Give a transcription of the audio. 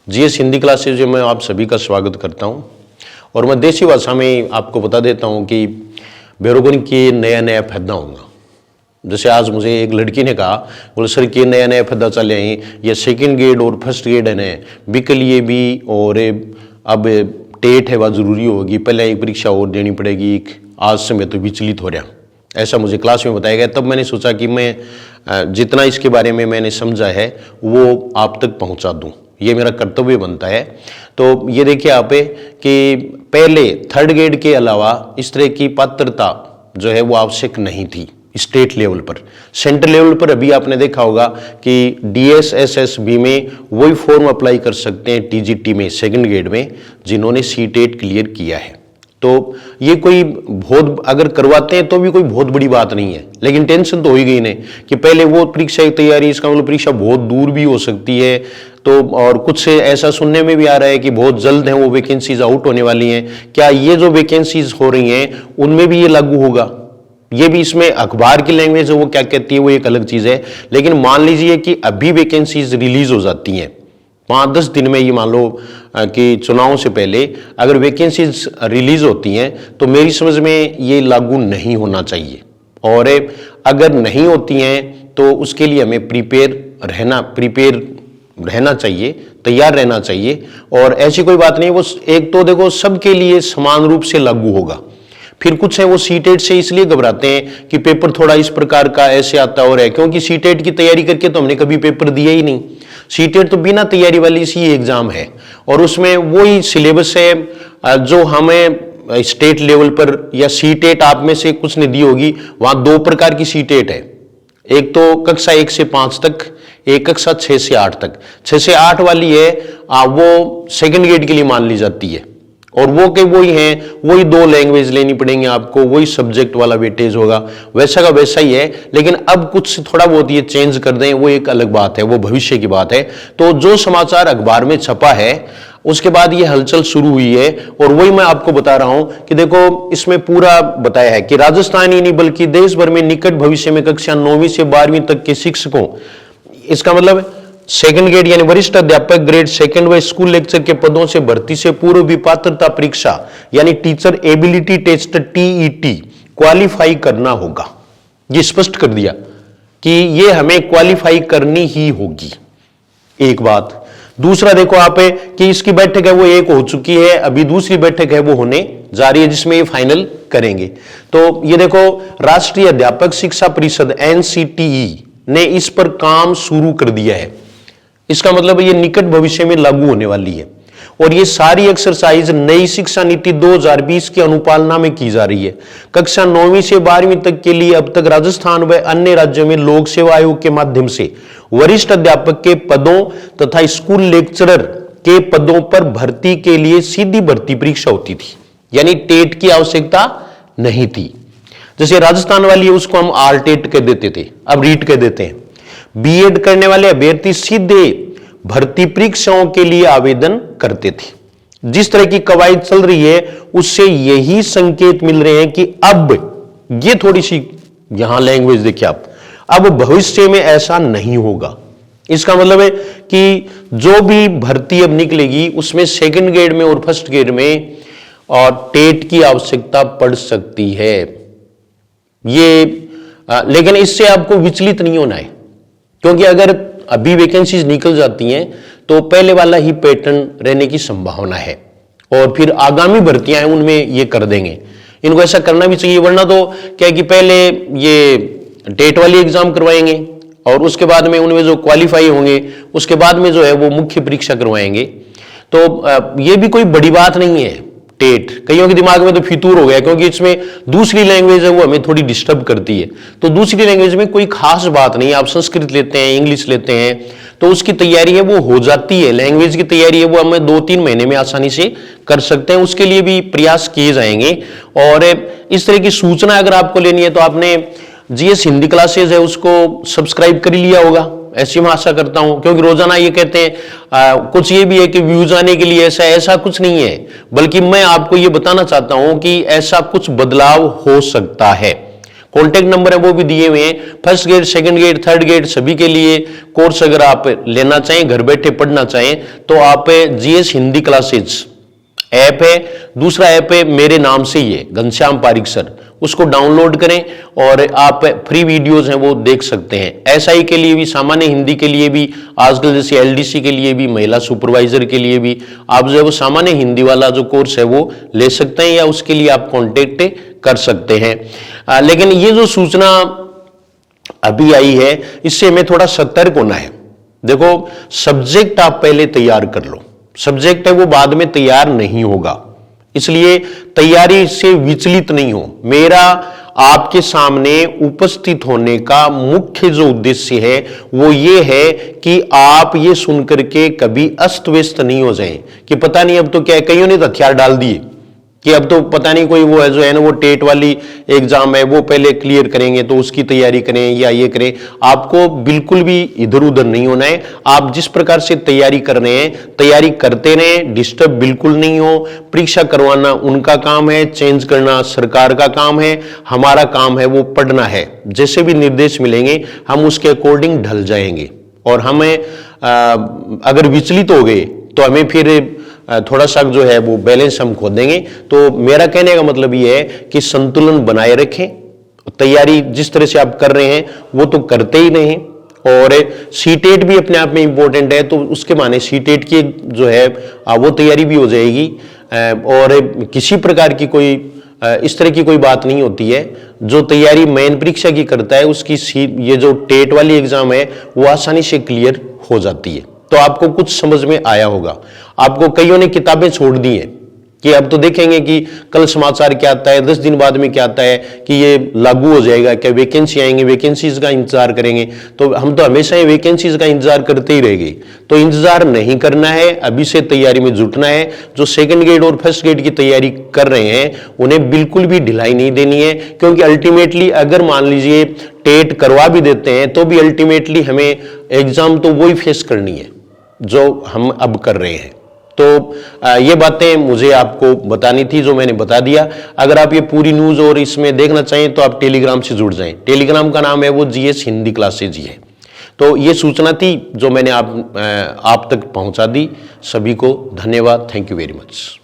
GS Hindi classes में आप सभी का स्वागत करता हूं और मैं देसी भाषा में आपको बता देता हूं कि बेरोगन के नया नया फायदा होगा। जैसे आज मुझे एक लड़की ने कहा, बोले सर के नया नया फायदा चले हैं, ये सेकंड ग्रेड और फर्स्ट ग्रेड है बी के लिए भी, और अब टेट है वह जरूरी होगी, पहले एक परीक्षा और देनी पड़ेगी। आज से मैं तो विचलित हो रहा, ऐसा मुझे क्लास में बताया गया। तब मैंने सोचा कि मैं जितना इसके बारे में मैंने समझा है वो आप तक पहुंचा दूं, ये मेरा कर्तव्य बनता है। तो ये देखिए आप कि पहले थर्ड ग्रेड के अलावा इस तरह की पात्रता जो है वो आवश्यक नहीं थी स्टेट लेवल पर। सेंट्रल लेवल पर अभी आपने देखा होगा कि DSSSB में वही फॉर्म अप्लाई कर सकते हैं TGT में सेकंड ग्रेड में जिन्होंने CTET क्लियर किया है। तो ये कोई बहुत अगर करवाते हैं तो भी कोई बहुत बड़ी बात नहीं है, लेकिन टेंशन तो हो ही गई ने कि पहले वो परीक्षा की तैयारी, इसका मतलब परीक्षा बहुत दूर भी हो सकती है। तो और कुछ से ऐसा सुनने में भी आ रहा है कि बहुत जल्द हैं वो वैकेंसीज आउट होने वाली हैं। क्या ये जो वैकेंसीज हो रही हैं उनमें भी ये लागू होगा? ये भी इसमें अखबार की लैंग्वेज है वो क्या कहती है वो एक अलग चीज है, लेकिन मान लीजिए कि अभी वैकेंसीज रिलीज हो जाती हैं 5-10 दिन में, ये मान लो कि चुनाव से पहले अगर वैकेंसीज रिलीज होती हैं तो मेरी समझ में ये लागू नहीं होना चाहिए। और अगर नहीं होती हैं तो उसके लिए हमें प्रिपेयर रहना चाहिए, तैयार रहना चाहिए। और ऐसी कोई बात नहीं, वो एक तो देखो सबके लिए समान रूप से लागू होगा। फिर कुछ है वो CTET से इसलिए घबराते हैं कि पेपर थोड़ा इस प्रकार का ऐसे आता और है, क्योंकि CTET की तैयारी करके तो हमने कभी पेपर दिया ही नहीं। CTET तो बिना तैयारी वाली सी एग्जाम है और उसमें वही सिलेबस है जो हमें स्टेट लेवल पर या CTET आप में से कुछ ने दी होगी। वहां 2 प्रकार की CTET है, एक तो कक्षा 1 से 5 तक, एक कक्षा 6 से 8 तक। 6 से 8 वाली है वो सेकंड ग्रेड के लिए मान ली जाती है और वो के वही हैं, वही 2 लैंग्वेज लेनी पड़ेंगे आपको, वही सब्जेक्ट वाला वेटेज होगा, वैसा का वैसा ही है। लेकिन अब कुछ थोड़ा बहुत ये चेंज कर दें वो एक अलग बात है, वो भविष्य की बात है। तो जो समाचार अखबार में छपा है उसके बाद ये हलचल शुरू हुई है और वही मैं आपको बता रहा हूं कि देखो इसमें पूरा बताया है कि राजस्थान ही नहीं बल्कि देश भर में निकट भविष्य में कक्षा 9वीं से 12वीं तक के शिक्षकों, इसका मतलब सेकंड ग्रेड यानी वरिष्ठ अध्यापक ग्रेड सेकंड व स्कूल लेक्चर के पदों से भर्ती से पूर्व भी पात्रता परीक्षा यानी teacher ability test TET qualify करना होगा। ये स्पष्ट कर दिया कि ये हमें क्वालिफाई करनी ही होगी, एक बात। दूसरा देखो आप कि इसकी बैठक है वो एक हो चुकी है, अभी दूसरी बैठक है वो होने जा रही है जिसमें ये फाइनल करेंगे। तो ये देखो राष्ट्रीय अध्यापक शिक्षा परिषद NCTE ने इस पर काम शुरू कर दिया है। इसका मतलब ये निकट भविष्य में लागू होने वाली है और ये सारी एक्सरसाइज नई शिक्षा नीति 2020 की अनुपालना में की जा रही है। कक्षा 9वीं से 12वीं तक के लिए अब तक राजस्थान व अन्य राज्यों में लोक सेवा आयोग के माध्यम से वरिष्ठ अध्यापक के पदों तथा स्कूल लेक्चरर के पदों पर भर्ती के लिए सीधी भर्ती परीक्षा होती थी, यानी टेट की आवश्यकता नहीं थी। जैसे राजस्थान वाली उसको हम RTET कह देते थे, अब रीट कह देते हैं। BEd करने वाले अभ्यर्थी सीधे भर्ती परीक्षाओं के लिए आवेदन करते थे। जिस तरह की कवायद चल रही है उससे यही संकेत मिल रहे हैं कि अब ये थोड़ी सी यहां लैंग्वेज देखिए आप, अब भविष्य में ऐसा नहीं होगा। इसका मतलब है कि जो भी भर्ती अब निकलेगी उसमें सेकंड ग्रेड में और फर्स्ट ग्रेड में और टेट की आवश्यकता पड़ सकती है। ये लेकिन इससे आपको विचलित नहीं होना है, क्योंकि अगर अभी वैकेंसीज निकल जाती हैं तो पहले वाला ही पैटर्न रहने की संभावना है और फिर आगामी भर्तियां हैं उनमें ये कर देंगे। इनको ऐसा करना भी चाहिए, वरना तो क्या है कि पहले ये टेट वाली एग्जाम करवाएंगे और उसके बाद में उनमें जो क्वालिफाई होंगे उसके बाद में जो है वो मुख्य परीक्षा करवाएंगे। तो ये भी कोई बड़ी बात नहीं है। टेट कईयों के दिमाग में तो फितूर हो गया, क्योंकि इसमें दूसरी लैंग्वेज है वो हमें थोड़ी डिस्टर्ब करती है। तो दूसरी लैंग्वेज में कोई खास बात नहीं है, आप संस्कृत लेते हैं, इंग्लिश लेते हैं तो उसकी तैयारी है वो हो जाती है। लैंग्वेज की तैयारी है वो हमें 2-3 महीने में आसानी से कर सकते हैं, उसके लिए भी प्रयास किए जाएंगे। और इस तरह की सूचना अगर आपको लेनी है तो आपने GS हिंदी क्लासेज है उसको सब्सक्राइब कर लिया होगा, ऐसी मैं आशा करता हूं। क्योंकि रोजाना ये कहते हैं कुछ ये भी है कि व्यूज आने के लिए ऐसा कुछ नहीं है, बल्कि मैं आपको ये बताना चाहता हूं कि ऐसा कुछ बदलाव हो सकता है। कॉन्टैक्ट नंबर है वो भी दिए हुए हैं। First grade, second grade, third grade सभी के लिए कोर्स अगर आप लेना चाहें, घर बैठे पढ़ना चाहें, तो आप जीएस हिंदी क्लासेज ऐप है, दूसरा ऐप है मेरे नाम से ही है, घनश्याम पारिक सर, उसको डाउनलोड करें और आप फ्री वीडियोस हैं वो देख सकते हैं। एसआई के लिए भी, सामान्य हिंदी के लिए भी, आजकल जैसे एलडीसी के लिए भी, महिला सुपरवाइजर के लिए भी आप जो है वो सामान्य हिंदी वाला जो कोर्स है वो ले सकते हैं, या उसके लिए आप कॉन्टेक्ट कर सकते हैं। लेकिन ये जो सूचना अभी आई है, इससे हमें थोड़ा सतर्क होना है। देखो, सब्जेक्ट आप पहले तैयार कर लो, सब्जेक्ट है वो बाद में तैयार नहीं होगा, इसलिए तैयारी से विचलित नहीं हो। मेरा आपके सामने उपस्थित होने का मुख्य जो उद्देश्य है वो ये है कि आप ये सुनकर के कभी अस्त व्यस्त नहीं हो जाएं कि पता नहीं अब तो क्या है, कईयों ने तो हथियार डाल दिए कि अब तो पता नहीं कोई वो है जो है ना वो टेट वाली एग्जाम है वो पहले क्लियर करेंगे तो उसकी तैयारी करें या ये करें। आपको बिल्कुल भी इधर उधर नहीं होना है। आप जिस प्रकार से तैयारी कर रहे हैं, तैयारी करते रहें, डिस्टर्ब बिल्कुल नहीं हो। परीक्षा करवाना उनका काम है, चेंज करना सरकार का काम है, हमारा काम है वो पढ़ना है। जैसे भी निर्देश मिलेंगे हम उसके अकॉर्डिंग ढल जाएंगे, और हमें अगर विचलित हो गए तो हमें फिर थोड़ा सा जो है वो बैलेंस हम खो देंगे। तो मेरा कहने का मतलब ये है कि संतुलन बनाए रखें, तैयारी जिस तरह से आप कर रहे हैं वो तो करते ही नहीं, और सीटेट भी अपने आप में इंपॉर्टेंट है, तो उसके माने सीटेट की जो है वो तैयारी भी हो जाएगी। और किसी प्रकार की कोई इस तरह की कोई बात नहीं होती है। जो तैयारी मेन परीक्षा की करता है उसकी ये जो टेट वाली एग्जाम है वो आसानी से क्लियर हो जाती है। तो आपको कुछ समझ में आया होगा। आपको कईयों ने किताबें छोड़ दी हैं कि अब तो देखेंगे कि कल समाचार क्या आता है, 10 दिन बाद में क्या आता है कि ये लागू हो जाएगा, क्या वैकेंसी आएंगे, वैकेंसीज का इंतजार करेंगे। तो हम तो हमेशा ही वैकेंसीज का इंतजार करते ही रहेंगे। तो इंतजार नहीं करना है, अभी से तैयारी में जुटना है। जो सेकंड ग्रेड और फर्स्ट ग्रेड की तैयारी कर रहे हैं उन्हें बिल्कुल भी ढिलाई नहीं देनी है, क्योंकि अल्टीमेटली अगर मान लीजिए टेट करवा भी देते हैं तो भी अल्टीमेटली हमें एग्जाम तो वही फेस करनी है जो हम अब कर रहे हैं। तो ये बातें मुझे आपको बतानी थी, जो मैंने बता दिया। अगर आप ये पूरी न्यूज़ और इसमें देखना चाहें तो आप टेलीग्राम से जुड़ जाएं। टेलीग्राम का नाम है वो जीएस हिंदी क्लासेज ही है। तो ये सूचना थी जो मैंने आप तक पहुंचा दी। सभी को धन्यवाद। Thank you very much.